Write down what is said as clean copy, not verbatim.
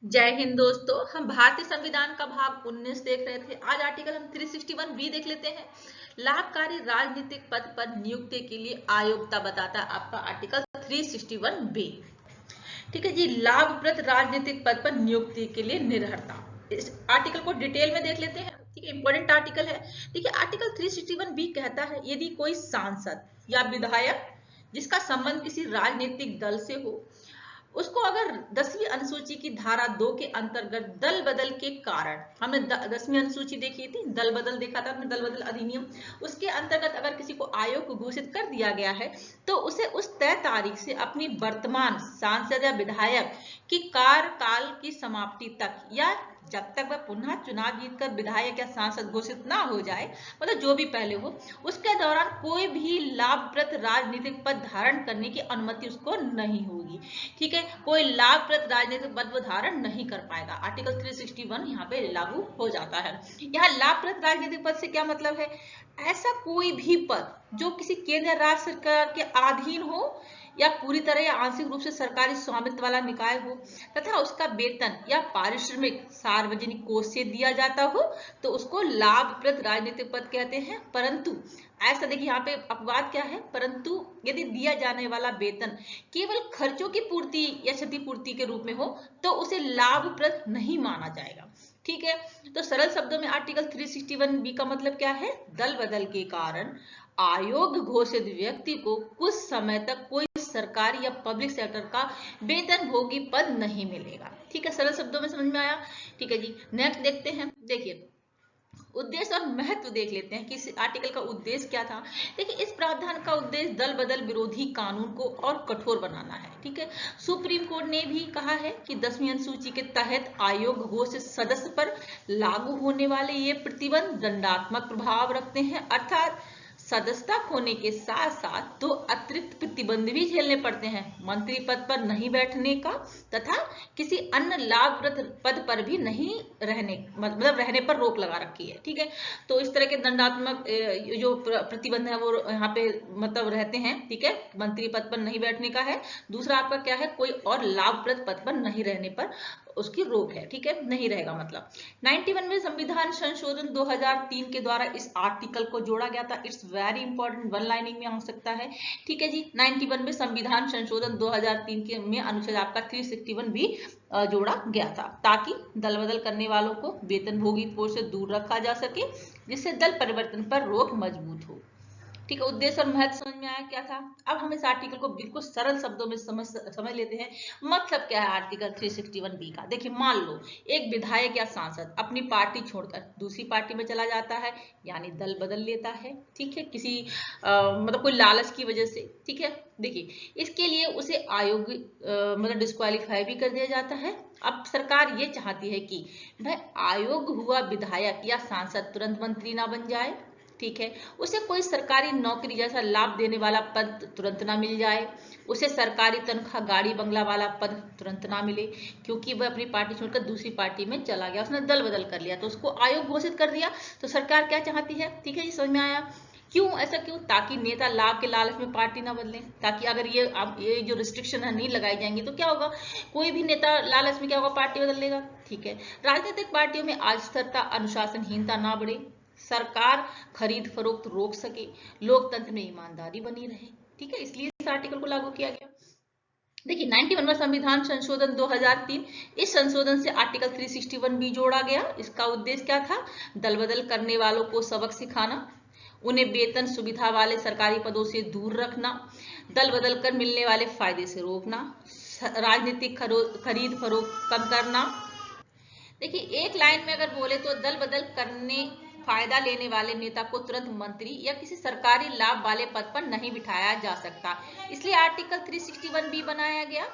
जय हिंद दोस्तों। हम भारतीय संविधान का भाग 19 देख रहे थे। आज आर्टिकल हम 361 बी देख लेते हैं। लाभकारी राजनीतिक पद पर नियुक्ति के लिए आयोग्यता बताता है आपका आर्टिकल 361 बी। ठीक है जी, लाभप्रद राजनीतिक पद पर नियुक्ति के लिए निर्भरता। इस आर्टिकल को डिटेल में देख लेते हैं। ठीक है, इंपॉर्टेंट आर्टिकल है। देखिए, आर्टिकल 361 बी कहता है यदि कोई सांसद या विधायक जिसका संबंध किसी राजनीतिक दल से हो, उसको अगर 10वीं अनुसूची की धारा 2 के अंतर्गत दल बदल के कारण, हमने 10वीं अनुसूची देखी थी, दल बदल देखा था हमने, दल बदल अधिनियम, उसके अंतर्गत अगर किसी को आयोग को घोषित कर दिया गया है तो उसे उस तय तारीख से अपनी वर्तमान सांसद या विधायक की कार्यकाल की समाप्ति तक या जब तक वह पुनः चुनाव जीतकर विधायक या सांसद घोषित ना हो जाए, मतलब जो भी पहले हो, उसके दौरान कोई भी लाभप्रद राजनीतिक पद धारण करने की अनुमति उसको नहीं होगी। ठीक है, कोई लाभप्रद राजनीतिक पद धारण नहीं कर पाएगा। आर्टिकल 361 यहाँ पे लागू हो जाता है। यहाँ लाभप्रद राजनीतिक पद से क्या मतलब है? ऐसा कोई भी पद जो किसी केंद्र राज्य सरकार के अधीन हो या पूरी तरह या आंशिक रूप से सरकारी स्वामित्व वाला निकाय हो तथा उसका वेतन या पारिश्रमिक सार्वजनिक कोष से दिया जाता हो तो उसको लाभप्रद राजनीतिक पद कहते हैं। परंतु ऐसा देखिए, यहाँ पे अपवाद क्या है? परंतु यदि दिया जाने वाला वेतन केवल खर्चों की पूर्ति या क्षतिपूर्ति के रूप में हो तो उसे लाभप्रद नहीं माना जाएगा। ठीक है, तो सरल शब्दों में आर्टिकल 361 बी का मतलब क्या है? दल बदल के कारण आयोग घोषित व्यक्ति को कुछ समय तक कोई सरकारी या पब्लिक सेक्टर का वेतन भोगी पद नहीं मिलेगा। ठीक है, सरल शब्दों में समझ में आया? ठीक है जी, नेक्स्ट देखते हैं। देखिए, उद्देश्य और महत्व देख लेते हैं कि इस आर्टिकल का उद्देश्य क्या था। देखिए, इस प्रावधान का उद्देश्य दल बदल विरोधी कानून को और कठोर बनाना है। ठीक है, सुप्रीम कोर्ट ने भी कहा है कि 10वीं अनुसूची के तहत आयोग घोषित सदस्य पर लागू होने वाले ये प्रतिबंध दंडात्मक प्रभाव रखते हैं, अर्थात सदस्यता खोने के साथ साथ दो अतिरिक्त प्रतिबंध भी झेलने पड़ते हैं। मंत्री पद पर नहीं बैठने का तथा किसी अन्य लाभप्रद पद पर भी नहीं रहने, मतलब रहने पर रोक लगा रखी है। ठीक है, तो इस तरह के दंडात्मक जो प्रतिबंध है वो यहाँ पे मतलब रहते हैं। ठीक है, मंत्री पद पर नहीं बैठने का है। दूसरा आपका क्या है? कोई और लाभप्रद पद पर नहीं रहने पर उसकी रोक है। ठीक है, नहीं रहेगा मतलब। 91 में संविधान संशोधन 2003 के द्वारा इस आर्टिकल को जोड़ा गया था। It's very important, one lining में आ सकता है। ठीक है जी, 91 में संविधान संशोधन 2003 के में अनुच्छेद आपका 361 भी जोड़ा गया था ताकि दल बदल करने वालों को वेतनभोगी पोस्ट से दूर रखा जा सके, जिससे दल परिवर्तन पर रोक मजबूत हो। ठीक है, उद्देश्य और महत्व समझ में आया क्या था? अब हम इस आर्टिकल को बिल्कुल सरल शब्दों में समझ लेते हैं। मतलब क्या है आर्टिकल 361 बी का? देखिए, मान लो एक विधायक या सांसद अपनी पार्टी छोड़कर दूसरी पार्टी में चला जाता है, यानी दल बदल लेता है। ठीक है, किसी मतलब कोई लालच की वजह से। ठीक है, देखिए, इसके लिए उसे आयोग मतलब डिस्क्वालीफाई भी कर दिया जाता है। अब सरकार ये चाहती है कि वह आयोग हुआ विधायक या सांसद तुरंत मंत्री ना बन जाए। ठीक है, उसे कोई सरकारी नौकरी जैसा लाभ देने वाला पद तुरंत ना मिल जाए, उसे सरकारी तनख्वाह गाड़ी बंगला वाला पद तुरंत ना मिले, क्योंकि वह अपनी पार्टी छोड़कर दूसरी पार्टी में चला गया, उसने दल बदल कर लिया तो उसको आयोग घोषित कर दिया। तो सरकार क्या चाहती है? ठीक है जी, समझ में आया? क्यों ऐसा? क्यों? ताकि नेता लाभ के लालच में पार्टी ना बदले, ताकि अगर ये जो रिस्ट्रिक्शन है नहीं लगाई जाएंगी तो क्या होगा? कोई भी नेता लालच में क्या होगा? पार्टी बदल लेगा। ठीक है, राजनीतिक पार्टियों में अस्थिरता, अनुशासनहीनता ना बढ़े, सरकार खरीद फरोख्त रोक सके, लोकतंत्र में ईमानदारी बनी रहे। ठीक है, इसलिए इस आर्टिकल को लागू किया गया। देखिए, 91वां संविधान संशोधन 2003, इस संशोधन से आर्टिकल 361 भी जोड़ा गया। इसका उद्देश्य क्या था? दल बदल करने वालों को सबक सिखाना, उन्हें वेतन सुविधा वाले सरकारी पदों से दूर रखना, दल बदल कर मिलने वाले फायदे से रोकना, राजनीतिक खरीद फरोख्त कम करना। देखिए, एक लाइन में अगर बोले तो दल बदल करने फायदा लेने वाले नेता को तुरंत मंत्री या किसी सरकारी लाभ वाले पद पर नहीं बिठाया जा सकता। इसलिए आर्टिकल 361 बी बनाया गया